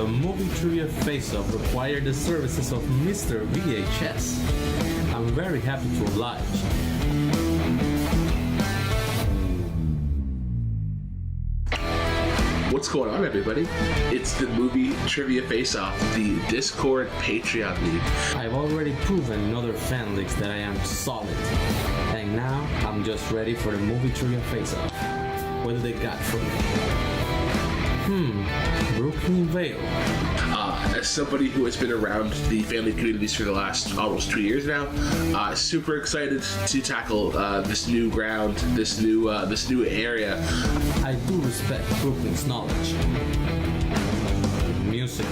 the movie trivia face-off required the services of Mr. VHS. I'm very happy to oblige. What's going on, everybody? It's the movie trivia face-off, the Discord Patreon League. I've already proven in other fan leagues that I am solid. And now I'm just ready for the movie trivia face-off. What do they got for me? Brooklyn Vail. As somebody who has been around the family communities for the last almost 2 years now, super excited to tackle this new ground, this new area. I do respect Brooklyn's knowledge. Music.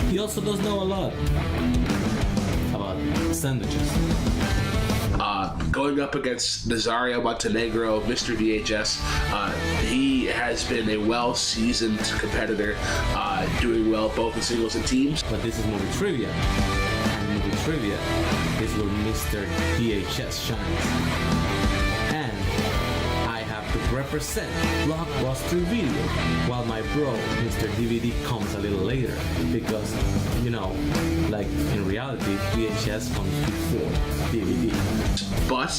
He also does know a lot about sandwiches. Going up against Nazario Montenegro, Mr. VHS, he has been a well-seasoned competitor, doing well both in singles and teams. But this is movie trivia, and movie trivia is where Mr. VHS shines. And I have to represent Blockbuster Video, while my bro, Mr. DVD, comes a little later, because, you know, like in reality, VHS comes before DVD. But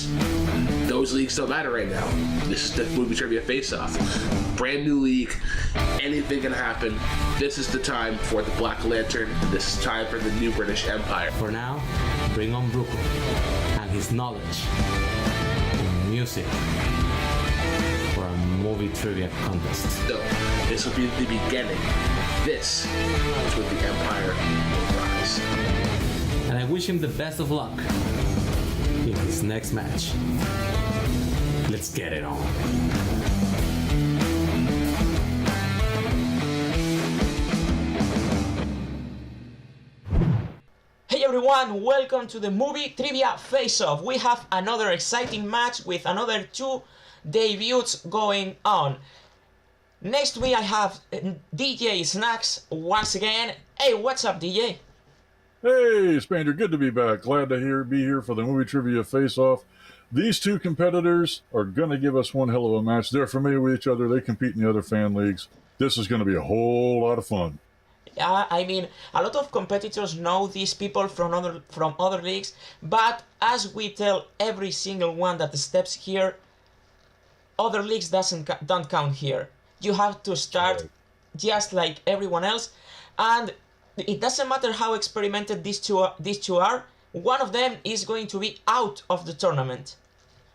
those leagues don't matter right now. This is the movie trivia face-off. Brand new league. Anything can happen. This is the time for the Black Lantern. This is time for the new British Empire. For now, bring on Brooklyn and his knowledge in music for a movie trivia contest. So, this will be the beginning. This is where the Empire will rise. And I wish him the best of luck in his next match. Let's get it on. Hey everyone, welcome to the movie trivia face-off. We have another exciting match with another two debuts going on. Next to me I have DJ Snacks once again. Hey, what's up, DJ? Hey, Spander, good to be back. Glad to be here for the movie trivia face-off. These two competitors are going to give us one hell of a match. They're familiar with each other. They compete in the other fan leagues. This is going to be a whole lot of fun. Yeah, I mean, a lot of competitors know these people from other leagues, but as we tell every single one that steps here, other leagues don't count here. You have to start just like everyone else, and it doesn't matter how experimented these two are. One of them is going to be out of the tournament.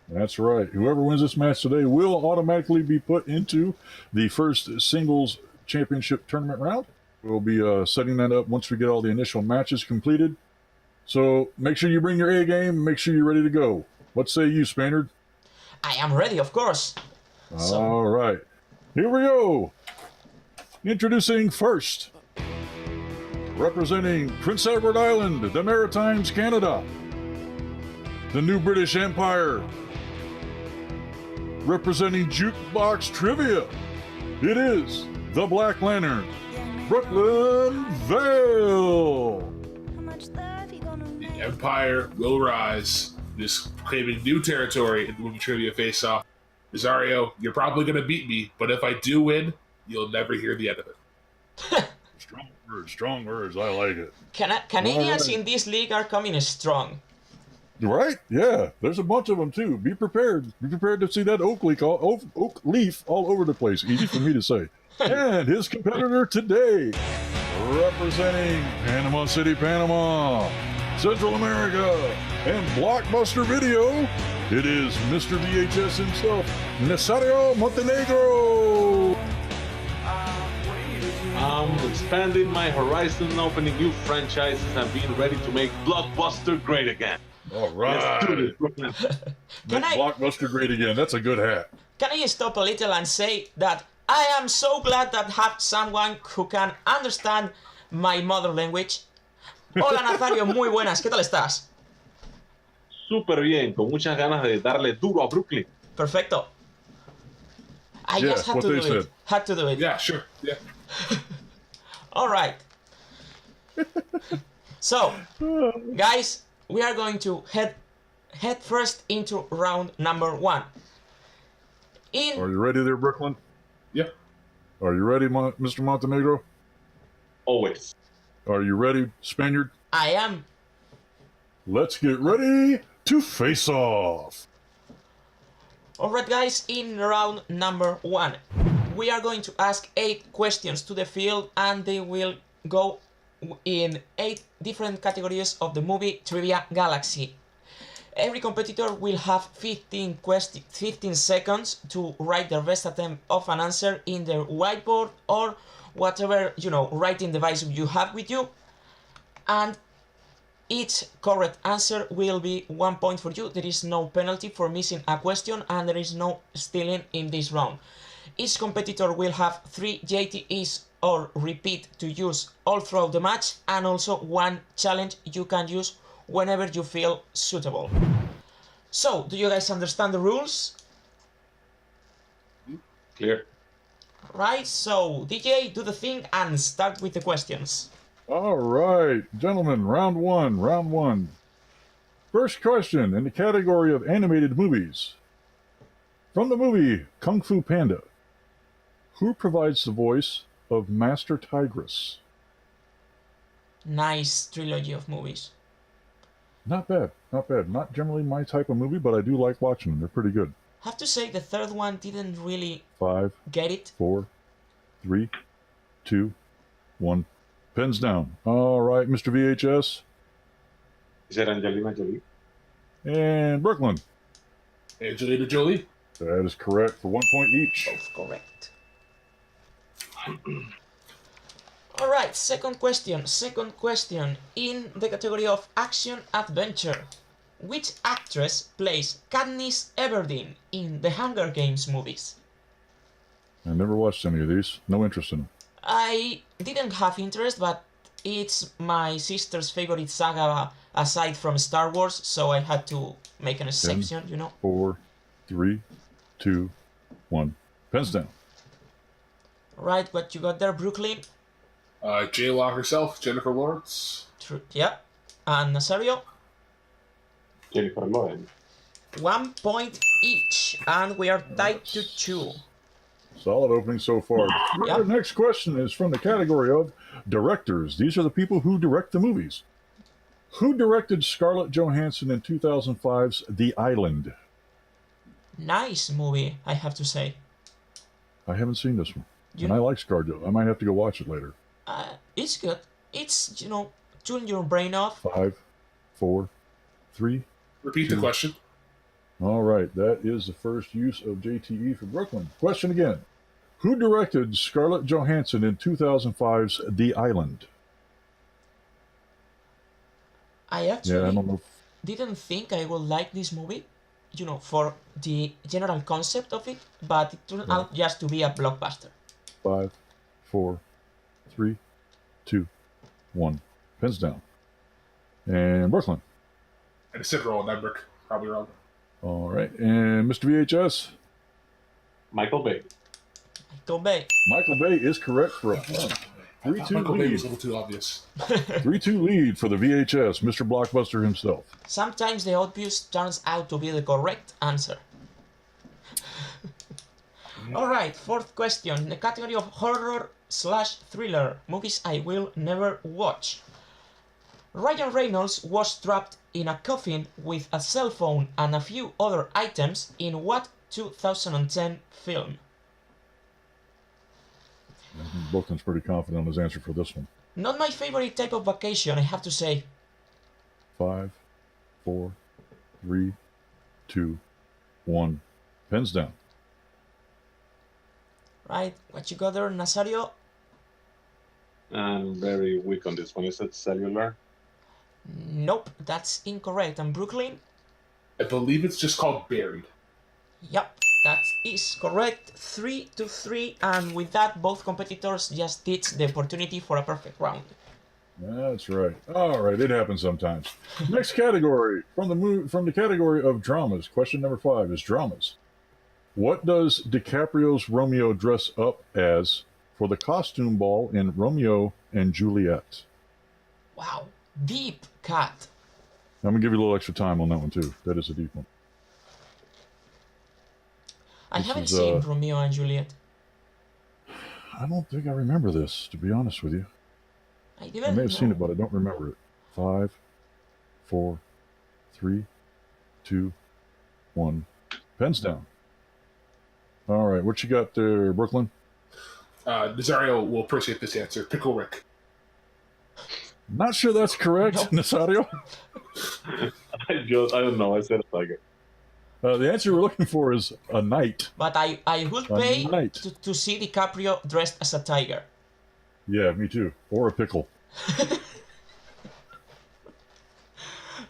That's right. Whoever wins this match today will automatically be put into the first singles championship tournament round. We'll be setting that up once we get all the initial matches completed. So make sure you bring your A game. Make sure you're ready to go. What say you, Spaniard? I am ready, of course. All right. Here we go. Introducing first, representing Prince Edward Island, the Maritimes, Canada, the New British Empire, representing Jukebox Trivia, it is the Black Lantern, Brooklyn Vail. The Empire will rise, just claiming new territory in the movie trivia face-off. Nazario, you're probably going to beat me, but if I do win, you'll never hear the end of it. Strong words. I like it. Canadians in this league are coming strong. Right? Yeah. There's a bunch of them too. Be prepared. Be prepared to see that oak leaf all over the place. Easy for me to say. And his competitor today, representing Panama City, Panama, Central America, and Blockbuster Video, it is Mr. VHS himself, Nazario Montenegro. I'm expanding my horizon, opening new franchises, and being ready to make Blockbuster great again. All right. Let's do this, Brooklyn. Make Blockbuster great again. That's a good hat. Can I stop a little and say that I am so glad that I have someone who can understand my mother language? Hola Nazario, muy buenas, ¿qué tal estás? Súper bien, con muchas ganas de darle duro a Brooklyn. Perfecto. I just had to do it. Had to do it. Yeah, sure. Yeah. All right. So, guys, we are going to head first into round number 1. Are you ready there, Brooklyn? Yeah. Are you ready, Mr. Montenegro? Always. Are you ready, Spaniard? I am. Let's get ready to face off. Alright guys, in round number 1, we are going to ask 8 questions to the field and they will go in 8 different categories of the movie Trivia Galaxy. Every competitor will have 15 seconds to write their best attempt of an answer in their whiteboard or whatever, writing device you have with you. And each correct answer will be 1 point for you. There is no penalty for missing a question and there is no stealing in this round. Each competitor will have 3 JTEs or repeat to use all throughout the match, and also 1 challenge you can use whenever you feel suitable. So, do you guys understand the rules? Clear. Right, so DJ, do the thing and start with the questions. All right, gentlemen, round one. First question in the category of animated movies. From the movie Kung Fu Panda, who provides the voice of Master Tigress? Nice trilogy of movies. Not bad. Not generally my type of movie, but I do like watching them. They're pretty good. Have to say the third one didn't really 5, get it. 4, 3, 2, 1. Pens down. All right, Mr. VHS. Is it Angelina Jolie? And Brooklyn. Angelina Jolie. That is correct for 1 point each. Both correct. Alright, second question. In the category of action adventure, which actress plays Katniss Everdeen in the Hunger Games movies? I never watched any of these. No interest in them. I didn't have interest, but it's my sister's favorite saga aside from Star Wars, so I had to make an exception, 4, 3, 2, 1. Pens down. Right, what you got there, Brooklyn? J-Law herself, Jennifer Lawrence. True, yeah. And Nazario? Jennifer Lawrence. 1 point each, and we are tied to 2. Solid opening so far. Yep. Our next question is from the category of directors. These are the people who direct the movies. Who directed Scarlett Johansson in 2005's The Island? Nice movie, I have to say. I haven't seen this one. And I like Scarlett. I might have to go watch it later. It's good. It's, tune your brain off. 5, 4, 3. Repeat the question. All right, that is the first use of JTE for Brooklyn. Question again. Who directed Scarlett Johansson in 2005's The Island? I actually I don't know. didn't think I would like this movie, for the general concept of it, but it turned out just to be a blockbuster. 5, 4, 3, 2, 1. Pens down. And Brooklyn. And a sit roll in that brick. Probably wrong. All right, and Mr. VHS. Michael Bay. Michael Bay. Michael Bay is correct for a point. 3-2 Michael Bay was a lead. little too obvious. 3-2 lead for the VHS, Mr. Blockbuster himself. Sometimes the obvious turns out to be the correct answer. Alright, fourth question. In the category of horror/thriller, movies I will never watch. Ryan Reynolds was trapped in a coffin with a cell phone and a few other items in what 2010 film? Brooklyn's pretty confident on his answer for this one. Not my favorite type of vacation, I have to say. 5, 4, 3, 2, 1. Pens down. Right, what you got there, Nazario? I'm very weak on this one. Is it cellular? Nope, that's incorrect. And Brooklyn? I believe it's just called Buried. Yep, that is correct. 3-3, and with that, both competitors just ditch the opportunity for a perfect round. That's right. All right, it happens sometimes. Next category from the category of dramas. Question number 5 is dramas. What does DiCaprio's Romeo dress up as for the costume ball in Romeo and Juliet? Wow, deep cut. I'm gonna give you a little extra time on that one too. That is a deep one. I This haven't is, seen Romeo and Juliet. I don't think I remember this, to be honest with you. I I didn't may have seen know. it, but I don't remember it. 5, 4, 3, 2, 1. Pens down. All right, what you got there, Brooklyn? Nazario will appreciate this answer. Pickle Rick. Not sure that's correct, Nope. Nazario. I don't know. I said a tiger. The answer we're looking for is a knight. But I would A pay knight. to see DiCaprio dressed as a tiger. Yeah, me too. Or a pickle.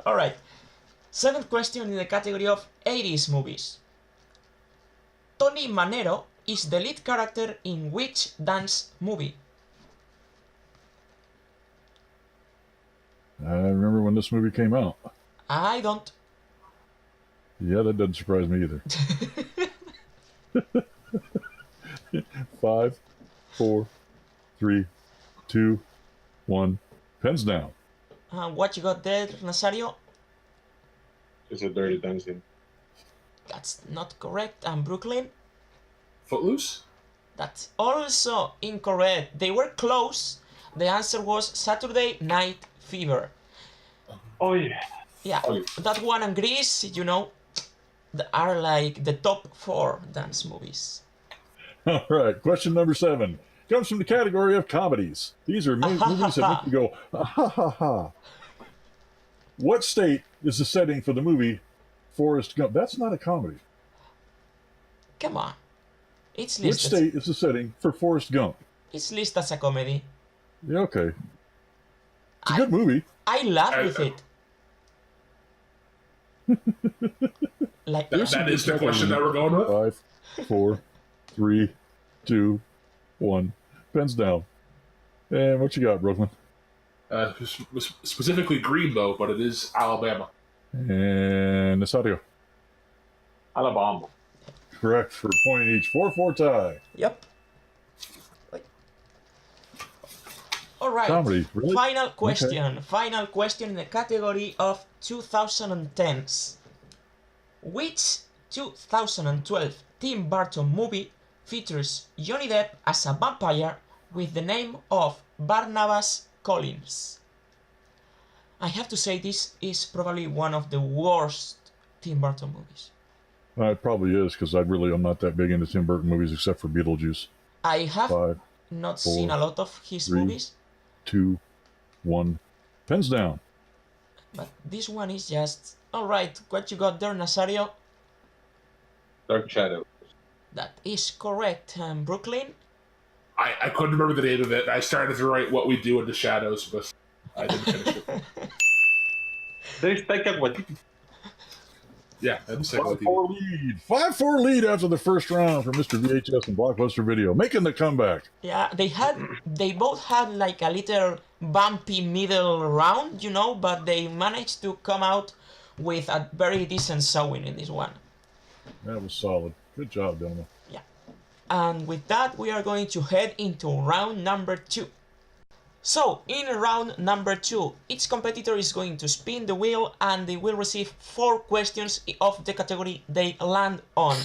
Alright. Seventh question in the category of 80s movies. Tony Manero is the lead character in which dance movie? I remember when this movie came out. I don't. Yeah, that doesn't surprise me either. 5, 4, 3, 2, 1. Pens down. What you got there, Nazario? It's a Dirty Dancing. That's not correct. And Brooklyn? Footloose? That's also incorrect. They were close. The answer was Saturday Night Fever. Oh yeah. Yeah, that one and Grease, are like the top 4 dance movies. All right, question number 7 comes from the category of comedies. These are movies that make you go, ha ha ha. What state is the setting for the movie Forrest Gump? That's not a comedy. Come on. It's Which listed. state is the setting for Forrest Gump? It's listed as a comedy. Yeah, okay. It's a good movie. I laugh with it. Like That is the question that we're going with? 5, 4, 3, 2, 1. Pens down. And what you got, Brooklyn? Specifically Greenbow, but it is Alabama. And Nazario. Alabama. Correct for a point each. 4-4 tie. Yep. All right. Comedy, really? Final question. Final question in the category of 2010s. Which 2012 Tim Burton movie features Johnny Depp as a vampire with the name of Barnabas Collins? I have to say this is probably one of the worst Tim Burton movies. It probably is, because I'm not that big into Tim Burton movies except for Beetlejuice. I have 5, not 4, seen a lot of his 3, movies, 2, 1. Pens down. but this one is just... Alright, what you got there, Nazario? Dark Shadow. That is correct. Brooklyn? I couldn't remember the name of it. I started to write What We Do in the Shadows, but I didn't finish it. There's Taika Waititi. Yeah, I didn't say what 5-4 lead. 5-4 lead after the first round for Mr. VHS and Blockbuster Video, making the comeback. Yeah, they both had like a little bumpy middle round, but they managed to come out with a very decent showing in this one. That was solid. Good job, gentlemen. Yeah. And with that, we are going to head into round number 2. So, in round number 2, each competitor is going to spin the wheel and they will receive 4 questions of the category they land on.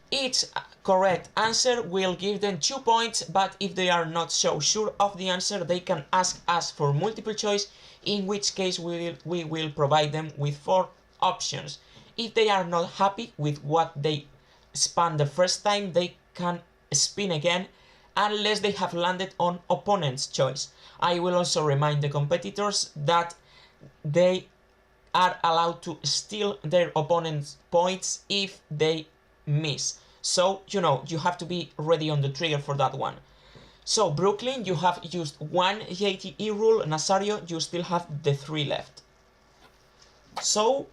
Each correct answer will give them 2 points, but if they are not so sure of the answer, they can ask us for multiple choice, in which case we will provide them with 4 options. If they are not happy with what they spun the first time, they can spin again, unless they have landed on opponent's choice. I will also remind the competitors that they are allowed to steal their opponent's points if they miss. So, you have to be ready on the trigger for that one. So, Brooklyn, you have used 1 JTE rule. Nazario, you still have the 3 left. So,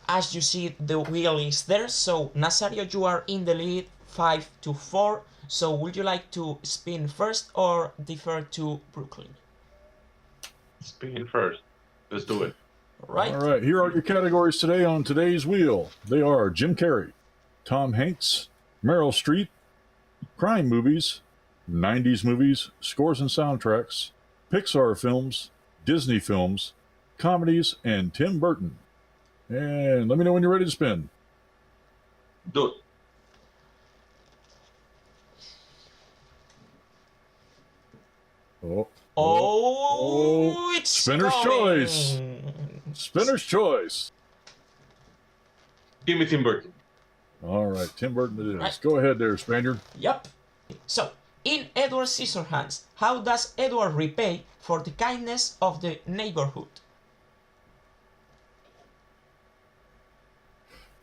as you see, the wheel is there. So, Nazario, you are in the lead 5-4. So, would you like to spin first or defer to Brooklyn? Spin first. Let's do it. All right, here are your categories today on today's wheel. They are Jim Carrey, Tom Hanks, Meryl Streep, crime movies, 90s movies, scores and soundtracks, Pixar films, Disney films, comedies, and Tim Burton. And let me know when you're ready to spin. Do it. Oh. Oh, it's Spinner's coming. choice. Spinner's choice. Give me Tim Burton. All right, Tim Burton it is. Right. Go ahead there, Spaniard. Yep. So, in Edward Scissorhands, how does Edward repay for the kindness of the neighborhood?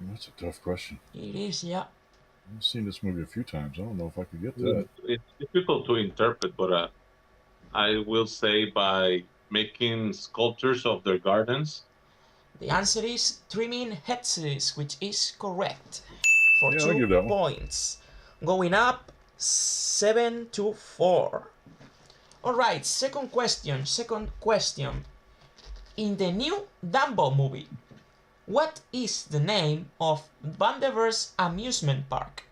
That's a tough question. It is, yeah. I've seen this movie a few times. I don't know if I could get that. It's difficult to interpret, but I will say by making sculptures of their gardens. The answer is trimming hedges, which is correct. For Yeah, I'll give that 2 one. points. Going up 7-4. Alright, second question. In the new Dumbo movie, what is the name of Vanderveer's amusement park?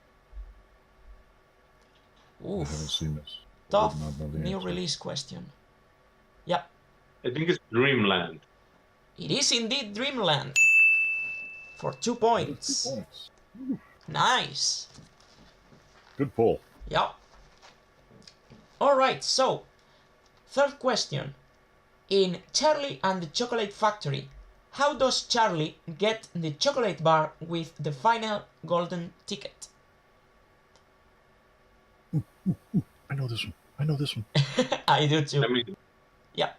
I haven't Oof, seen this. I tough would not know the new answer. release question. Yep, I think it's Dreamland. it is indeed Dreamland. For 2 2 points. points. Nice. Good pull. Yep. Alright, so, third question. In Charlie and the Chocolate Factory, how does Charlie get the chocolate bar with the final golden ticket? I know this one. I know this one. I do too. I Yeah.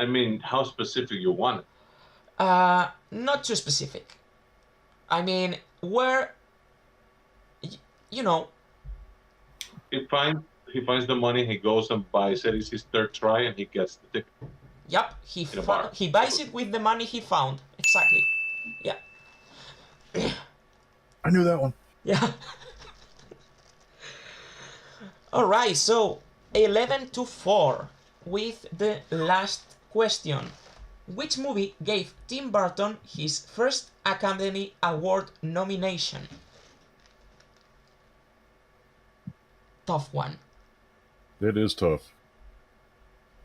mean, how specific you want it? Not too specific. I mean, where, you know, He finds the money, he goes and buys it. It's his third try, and he gets the ticket. yep, In a bar. he buys it with the money he found. Exactly. Yeah. I knew that one. Yeah. Alright, so 11-4 with the last question. Which movie gave Tim Burton his first Academy Award nomination? Tough one. It is tough.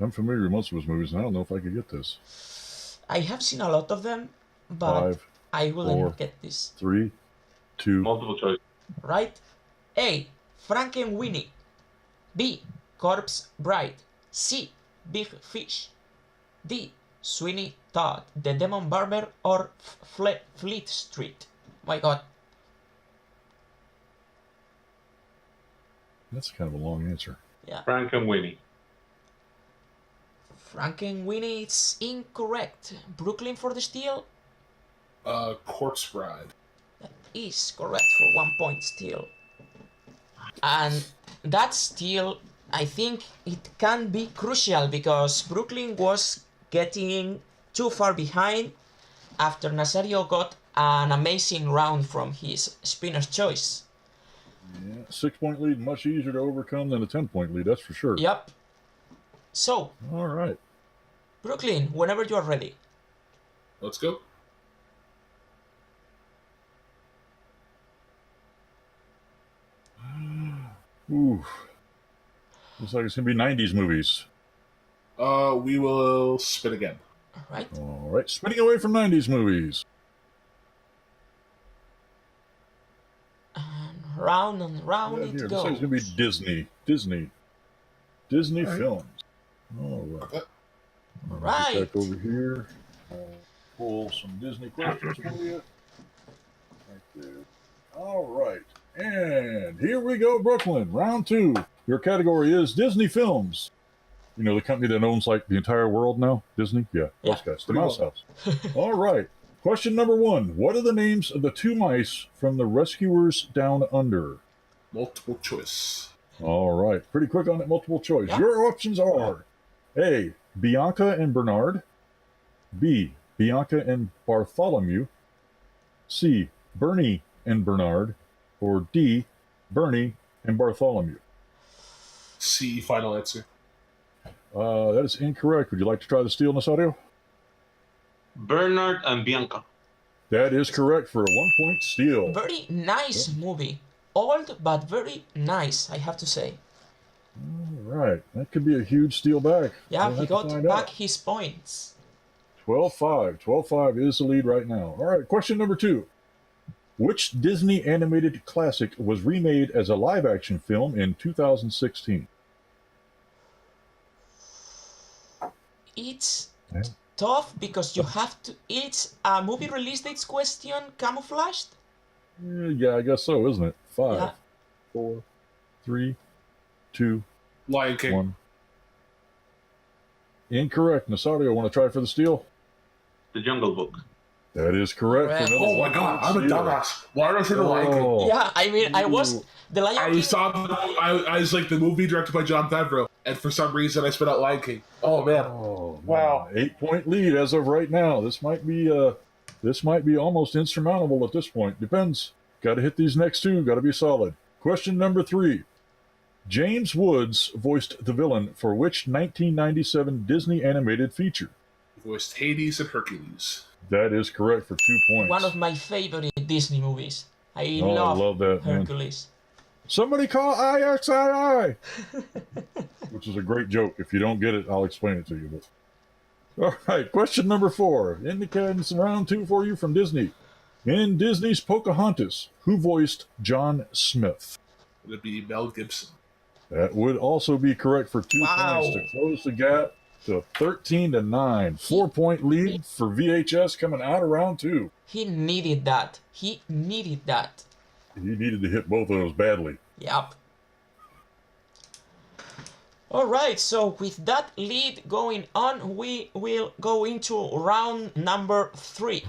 I'm familiar with most of his movies, and I don't know if I could get this. I have seen a lot of them, but 5, I wouldn't 4. get this. 3, 2. Multiple choice. Right? A. Frankenweenie. B. Corpse Bride. C. Big Fish. D. Sweeney Todd, The Demon Barber, or Fleet Street. My God. That's kind of a long answer. Yeah. Frank and Winnie. Frankenweenie, it's incorrect. Brooklyn for the steal? Corpse Bride. That is correct for 1 point still. And that steal, I think it can be crucial because Brooklyn was getting too far behind after Nazario got an amazing round from his spinner's choice. Yeah, 6-point lead, much easier to overcome than a 10-point lead, that's for sure. Yep. So, All right. Brooklyn, whenever you are ready. Let's go. Ooh. Looks like it's going to be 90s movies. We will spin again. Alright. All right. Spinning away from 90s movies. Round and round Yeah, it here, looks goes. like it's going to be Disney right. films. All right. Okay. Right. Get back over here. Pull some Disney questions for you. Right there. All right. And here we go, Brooklyn. Round 2. Your category is Disney films. You know, the company that owns like the entire world now? Disney? Yeah, those Yeah. guys. The Mouse House. All right. Question number 1. What are the names of the 2 mice from the Rescuers Down Under? Multiple choice. All right. Pretty quick on that multiple choice. Yeah. Your options are A. Bianca and Bernard. B. Bianca and Bartholomew. C. Bernie and Bernard. Or D. Bernie and Bartholomew. C, final answer. That is incorrect. Would you like to try the steal, Nazario? Bernard and Bianca. That is correct for a 1-point steal. Very nice movie. Old, but very nice, I have to say. All right. That could be a huge steal back. Yeah, We'll he have to got find back out. his points. 12-5. 12-5 is the lead right now. All right. Question number 2. Which Disney animated classic was remade as a live-action film in 2016? it's Yeah. tough because you have to. It's a movie release dates question camouflaged. Yeah, I guess so, isn't it? 5, Yeah. 4, 3, 2, Lion King. 1. Incorrect. Nazario, want to try for the steal? The Jungle Book. That is correct. Correct. For another Oh my 1 god, point I'm a steal. dumbass. Why did I say the Lion King? Oh, Yeah, I mean, I was Ooh. the Lion I King. saw I was like the movie directed by John Favreau, and for some reason I spit out Lion King. Oh man. Oh, Wow. 8-point lead as of right now. This might be almost insurmountable at this point. Depends. Got to hit these next two. Got to be solid. Question number 3. James Woods voiced the villain for which 1997 Disney animated feature? Voiced Hades and Hercules. That is correct for 2 points. One of my favorite Disney movies. I Oh, I love love that, man. Hercules. Somebody call IXII! Which is a great joke. If you don't get it, I'll explain it to you. But... All right, question number 4. Indicating some round 2 for you from Disney. In Disney's Pocahontas, who voiced John Smith? Would it be Mel Gibson? That would also be correct for 2 Wow. points to close the gap to 13-9. 4-point lead for VHS coming out of round 2. He needed that. He needed that. He needed to hit both of those badly. Yep. Alright, so with that lead going on, we will go into round number 3.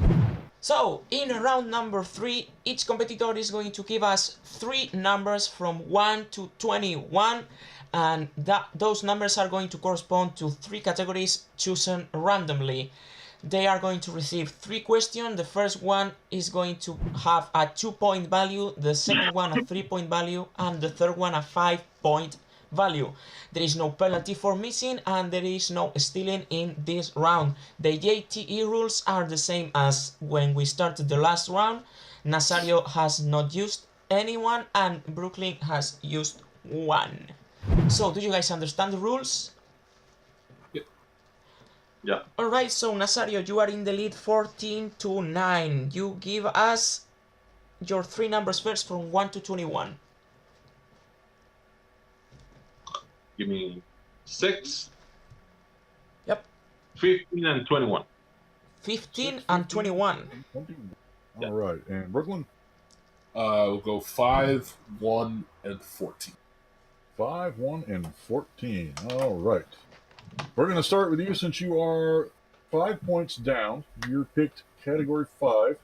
So, in round number 3, each competitor is going to give us 3 numbers from 1 to 21, and those numbers are going to correspond to 3 categories chosen randomly. They are going to receive 3 questions. The first one is going to have a 2-point value, the second one a 3-point value, and the third one a 5-point value. There is no penalty for missing, and there is no stealing in this round. The JTE rules are the same as when we started the last round. Nazario has not used anyone, and Brooklyn has used 1. So, do you guys understand the rules? Yeah. Alright, so Nazario, you are in the lead 14-9. You give us your 3 numbers first from 1 to 21. Give me 6. Yep. 15 and 21. 15 and 21. All right, and Brooklyn? We'll go 5, 1, and 14. 5, 1, and 14. All right. We're going to start with you since you are 5 points down. You're picked category 5.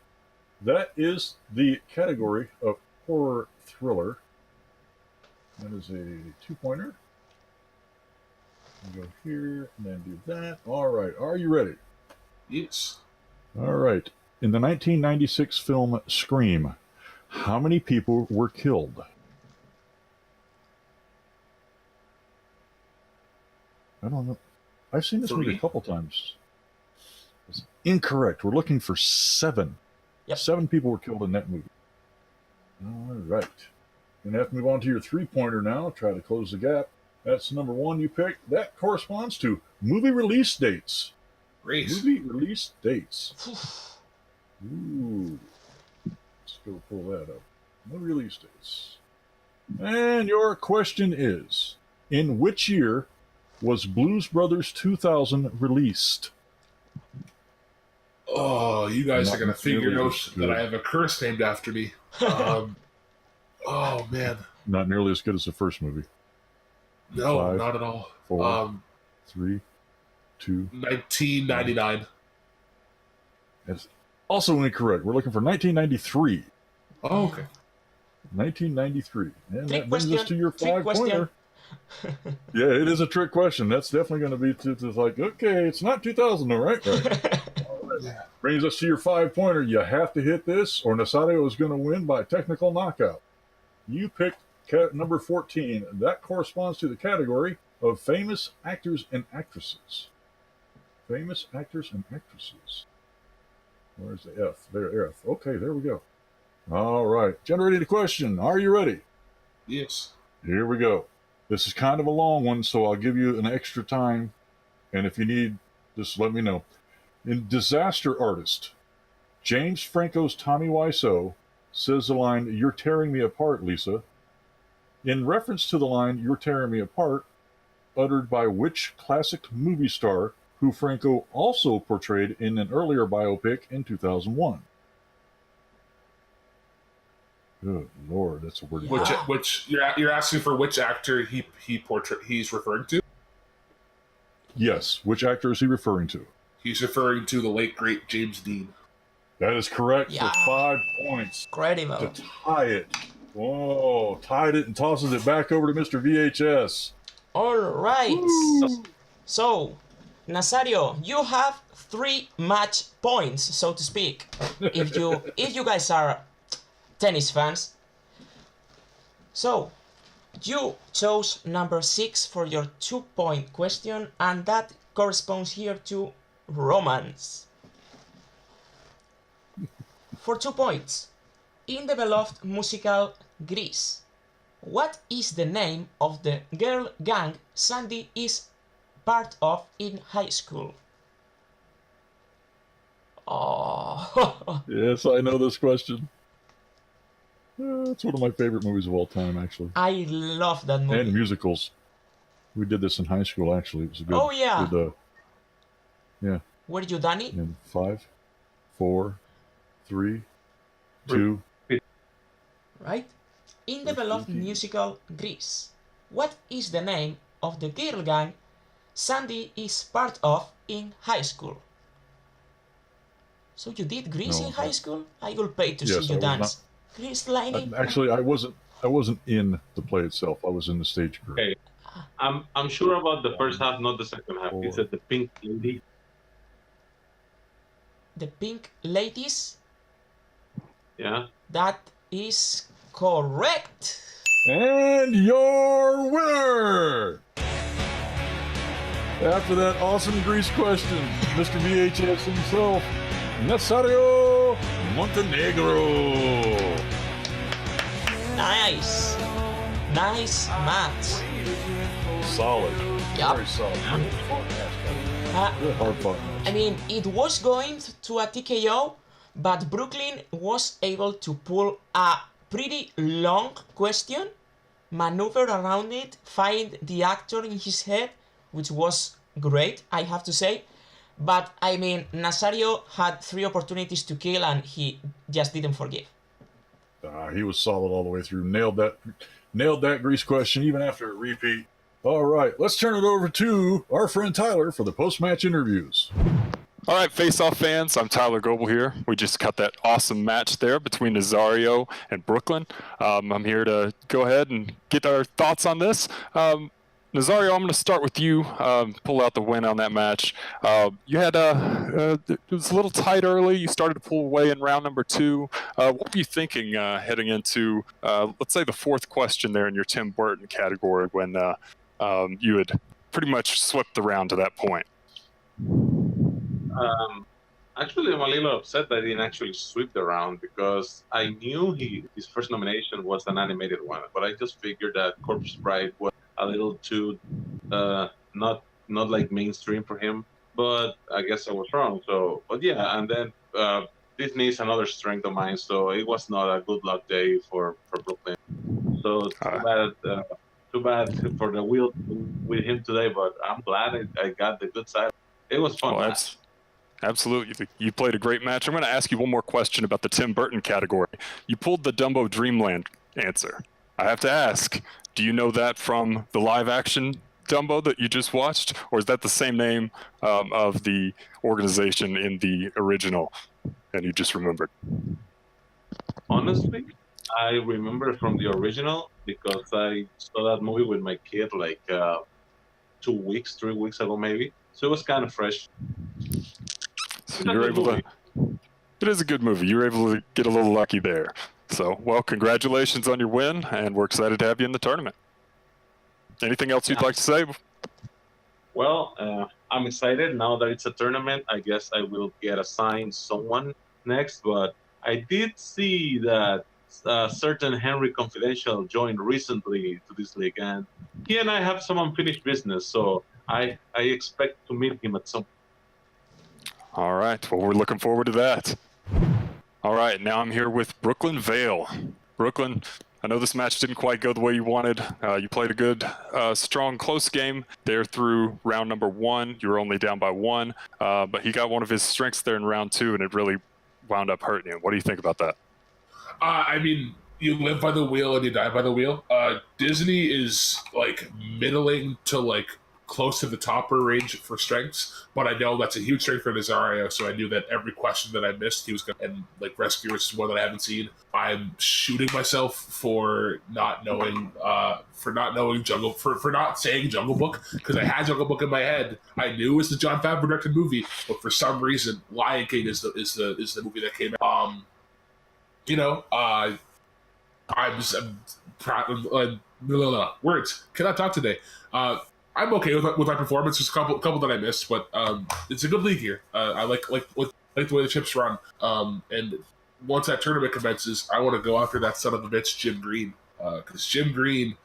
That is the category of horror thriller. That is a 2-pointer. Go here and then do that. All right. Are you ready? Yes. All right. In the 1996 film Scream, how many people were killed? I don't know. I've seen this movie 3. a couple times. It's incorrect. We're looking for 7. Yep. 7 people were killed in that movie. All right. Going to have to move on to your 3-pointer now. Try to close the gap. That's number 1 you picked. That corresponds to movie release dates. Race. Movie release dates. Ooh. Let's go pull that up. Movie release dates. And your question is, in which year was Blues Brothers 2000 released? Oh, you guys Not are gonna figure nearly out as that good. I have a curse named after me. Oh man, Not nearly as good as the first movie. no, 5, not at all. 4, 3, 2. 1999. That's also incorrect. We're looking for 1993. Oh, okay. 1993. And Trick that brings us to your Trick 5-pointer. Yeah, it is a trick question. That's definitely going to be to like, okay, it's not 2000 though, right? Right. Brings us to your 5-pointer. You have to hit this, or Nazario is going to win by technical knockout. You picked number 14. That corresponds to the category of famous actors and actresses. Famous actors and actresses. Where's the F? There, F. Okay, there we go. All right. Generating the question. Are you ready? Yes. Here we go. This is kind of a long one, so I'll give you an extra time. And if you need, just let me know. In Disaster Artist, James Franco's Tommy Wiseau says the line, "You're tearing me apart, Lisa," in reference to the line, "You're tearing me apart," uttered by which classic movie star who Franco also portrayed in an earlier biopic in 2001. Good Lord, that's a word. Yeah. Which you're asking for which actor he's referring to? Yes, which actor is he referring to? He's referring to the late great James Dean. That is correct Yeah. for 5 points Incredible. to tie it. Whoa, tied it and tosses it back over to Mr. VHS. All right. Woo. So, Nazario, you have 3 match points, so to speak. If you guys are tennis fans. So, you chose number 6 for your 2-point question, and that corresponds here to romance. For 2 points, in the beloved musical Grease, what is the name of the girl gang Sandy is part of in high school? Oh, Yes, I know this question. It's one of my favorite movies of all time, actually. I love that movie. And musicals. We did this in high school, actually. It was a good. Oh, yeah. Good, yeah. Were you done it? In 5, 4, 3, 2. Right? In the beloved musical Grease, what is the name of the girl gang Sandy is part of in high school? So you did Grease No, in high school? I will pay to Yes, see you I was dance. Grease Lightning? Actually, I wasn't in the play itself. I was in the stage crew. Okay. I'm sure about the first half, not the second half. Is it the Pink Lady? The Pink Ladies? Yeah. That is correct. And your winner! After that awesome Grease question, Mr. VHS himself, Nazario Montenegro. Nice. Nice match. Solid. Yup. Very solid. Good hard fought match. I mean, it was going to a TKO, but Brooklyn was able to pull a pretty long question, maneuver around it, find the actor in his head, which was great, I have to say. But I mean, Nazario had 3 opportunities to kill and he just didn't forgive. He was solid all the way through. Nailed that Grease question even after a repeat. All right, let's turn it over to our friend Tyler for the post-match interviews. All right, Face-Off fans, I'm Tyler Goebel here. We just cut that awesome match there between Nazario and Brooklyn. I'm here to go ahead and get our thoughts on this. Nazario, I'm going to start with you. Pull out the win on that match. You had it was a little tight early. You started to pull away in round number 2. What were you thinking heading into, let's say, the 4th question there in your Tim Burton category when you had pretty much swept the round to that point? Actually, I'm a little upset that I didn't actually sweep the round because I knew his first nomination was an animated one, but I just figured that Corpse Bride was a little too not like mainstream for him. But I guess I was wrong. So, but yeah, and then Disney is another strength of mine, so it was not a good luck day for Brooklyn. So too bad for the wheel with him today. But I'm glad I got the good side. It was fun. Well, absolutely. You played a great match. I'm going to ask you one more question about the Tim Burton category. You pulled the Dumbo Dreamland answer. I have to ask, do you know that from the live-action Dumbo that you just watched? Or is that the same name of the organization in the original and you just remembered? Honestly, I remember from the original because I saw that movie with my kid like 3 weeks ago maybe. So it was kind of fresh. So you're able to. It is a good movie. You were able to get a little lucky there. So, well, congratulations on your win, and we're excited to have you in the tournament. Anything else you'd like to say? Well, I'm excited now that it's a tournament. I guess I will get assigned someone next, but I did see that certain Henry Confidential joined recently to this league, and he and I have some unfinished business, so I expect to meet him at some point. All right. Well, we're looking forward to that. All right. Now I'm here with Brooklyn Vail. Brooklyn, I know this match didn't quite go the way you wanted. You played a good, strong, close game there through round number 1. You were only down by 1, but he got one of his strengths there in round 2, and it really wound up hurting you. What do you think about that? I mean, you live by the wheel and you die by the wheel. Disney is like middling to like close to the topper range for strengths, but I know that's a huge strength for Nazario, so I knew that every question that I missed, he was going to, and like Rescue, which is one that I haven't seen. I'm shooting myself for not knowing Jungle, for not saying Jungle Book, because I had Jungle Book in my head. I knew it was the Jon Favreau directed movie, but for some reason, Lion King is the movie that came out. Words cannot talk today. I'm okay with my performance. There's a couple that I missed, but it's a good league here. I like the way the chips run. And once that tournament commences, I want to go after that son of a bitch, Jim Green, because Jim Green,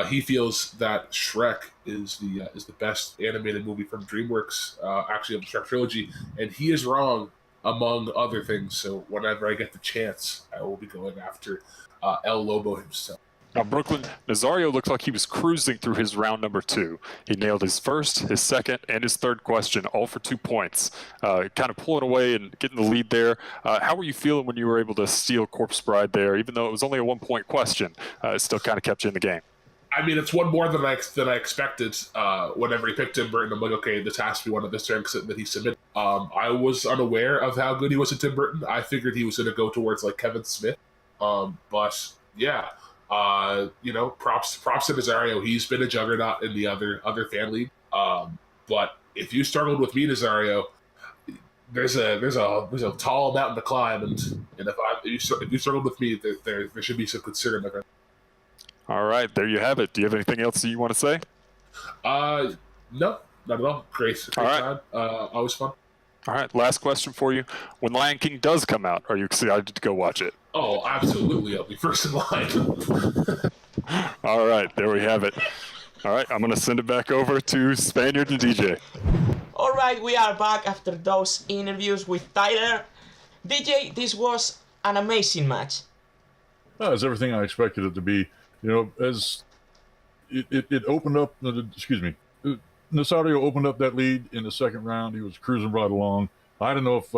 he feels that Shrek is the best animated movie from DreamWorks, actually of the Shrek trilogy, and he is wrong among other things. So whenever I get the chance, I will be going after El Lobo himself. Now, Brooklyn, Nazario looked like he was cruising through his round number 2. He nailed his first, his second, and his third question, all for 2 points. Kind of pulling away and getting the lead there. How were you feeling when you were able to steal Corpse Bride there, even though it was only a 1-point question? It still kind of kept you in the game. I mean, it's one more than I expected. Whenever he picked Tim Burton, I'm like, okay, this has to be one of the strengths that he submitted. I was unaware of how good he was at Tim Burton. I figured he was going to go towards like Kevin Smith. But yeah. Props to Nazario. He's been a juggernaut in the other fan league. But if you struggled with me, Nazario, there's a tall mountain to climb, and if you struggled with me, there should be some concern, my friend. All right, there you have it. Do you have anything else that you want to say? No, not at all. Great all right. time. Always fun. All right, last question for you. When Lion King does come out, are you excited to go watch it? Oh, absolutely. I'll be first in line. All right, there we have it. All right, I'm going to send it back over to Spaniard and DJ. All right, we are back after those interviews with Tyler. DJ, this was an amazing match. It's everything I expected it to be. As it opened up, Nazario opened up that lead in the second round. He was cruising right along. I don't know if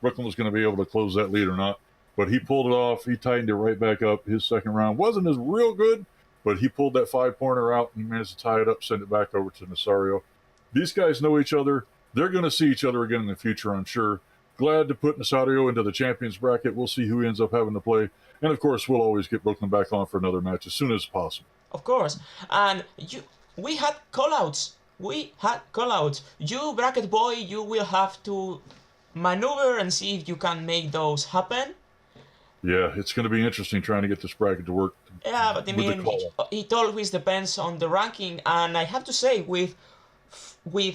Brooklyn was going to be able to close that lead or not, but he pulled it off. He tightened it right back up. His second round wasn't as real good, but he pulled that 5-pointer out and he managed to tie it up, send it back over to Nazario. These guys know each other. They're going to see each other again in the future, I'm sure. Glad to put Nazario into the champions bracket. We'll see who ends up having to play. And, of course, we'll always get Brooklyn back on for another match as soon as possible. Of course. And we had callouts. You, bracket boy, you will have to maneuver and see if you can make those happen. Yeah, it's going to be interesting trying to get this bracket to work. Yeah, but I mean, it always depends on the ranking. And I have to say, with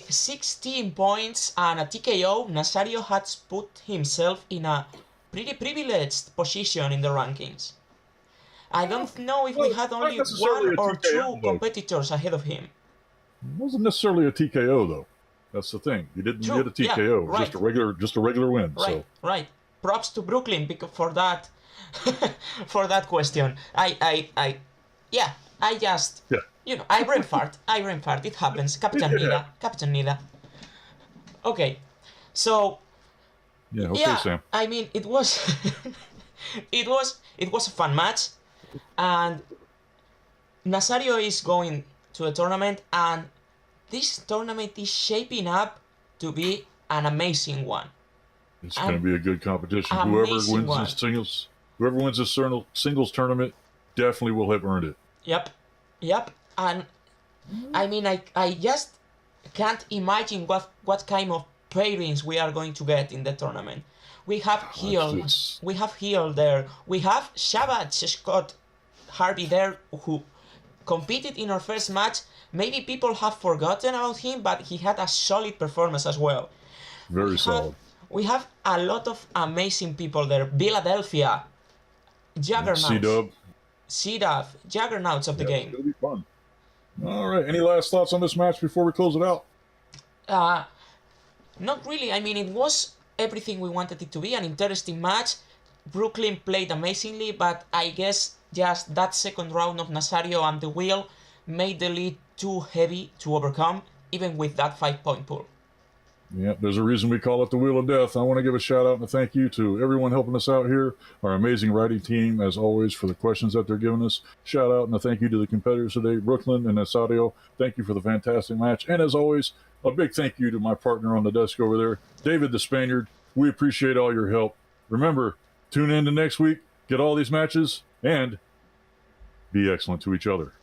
16 points and a TKO, Nazario has put himself in a pretty privileged position in the rankings. I don't know if we had only one or two competitors ahead of him. It wasn't necessarily a TKO though. That's the thing. You didn't get a TKO, right. just a regular win. Right. Props to Brooklyn for that for that question. I brain fart. It happens. Captain Nida. Okay. So Sam. I mean, it was it was a fun match, and Nazario is going to a tournament, and this tournament is shaping up to be an amazing one. It's going to be a good competition. Whoever wins this singles tournament definitely will have earned it. Yep. And I mean, I just can't imagine what kind of pairings we are going to get in the tournament. We have Heel there. We have Shabbat Scott Harvey there, who competed in our first match. Maybe people have forgotten about him, but he had a solid performance as well. Very solid. We have a lot of amazing people there. Philadelphia, Juggernauts. C-Dub, Juggernauts of the game. It'll be fun. All right. Any last thoughts on this match before we close it out? Not really. I mean, it was everything we wanted it to be. An interesting match. Brooklyn played amazingly, but I guess just that second round of Nazario and the wheel made the lead too heavy to overcome, even with that 5-point pull. Yeah, there's a reason we call it the Wheel of Death. I want to give a shout out and a thank you to everyone helping us out here, our amazing writing team, as always, for the questions that they're giving us. Shout out and a thank you to the competitors today, Brooklyn and Nazario. Thank you for the fantastic match. And as always, a big thank you to my partner on the desk over there, David the Spaniard. We appreciate all your help. Remember, tune in to next week, get all these matches, and be excellent to each other.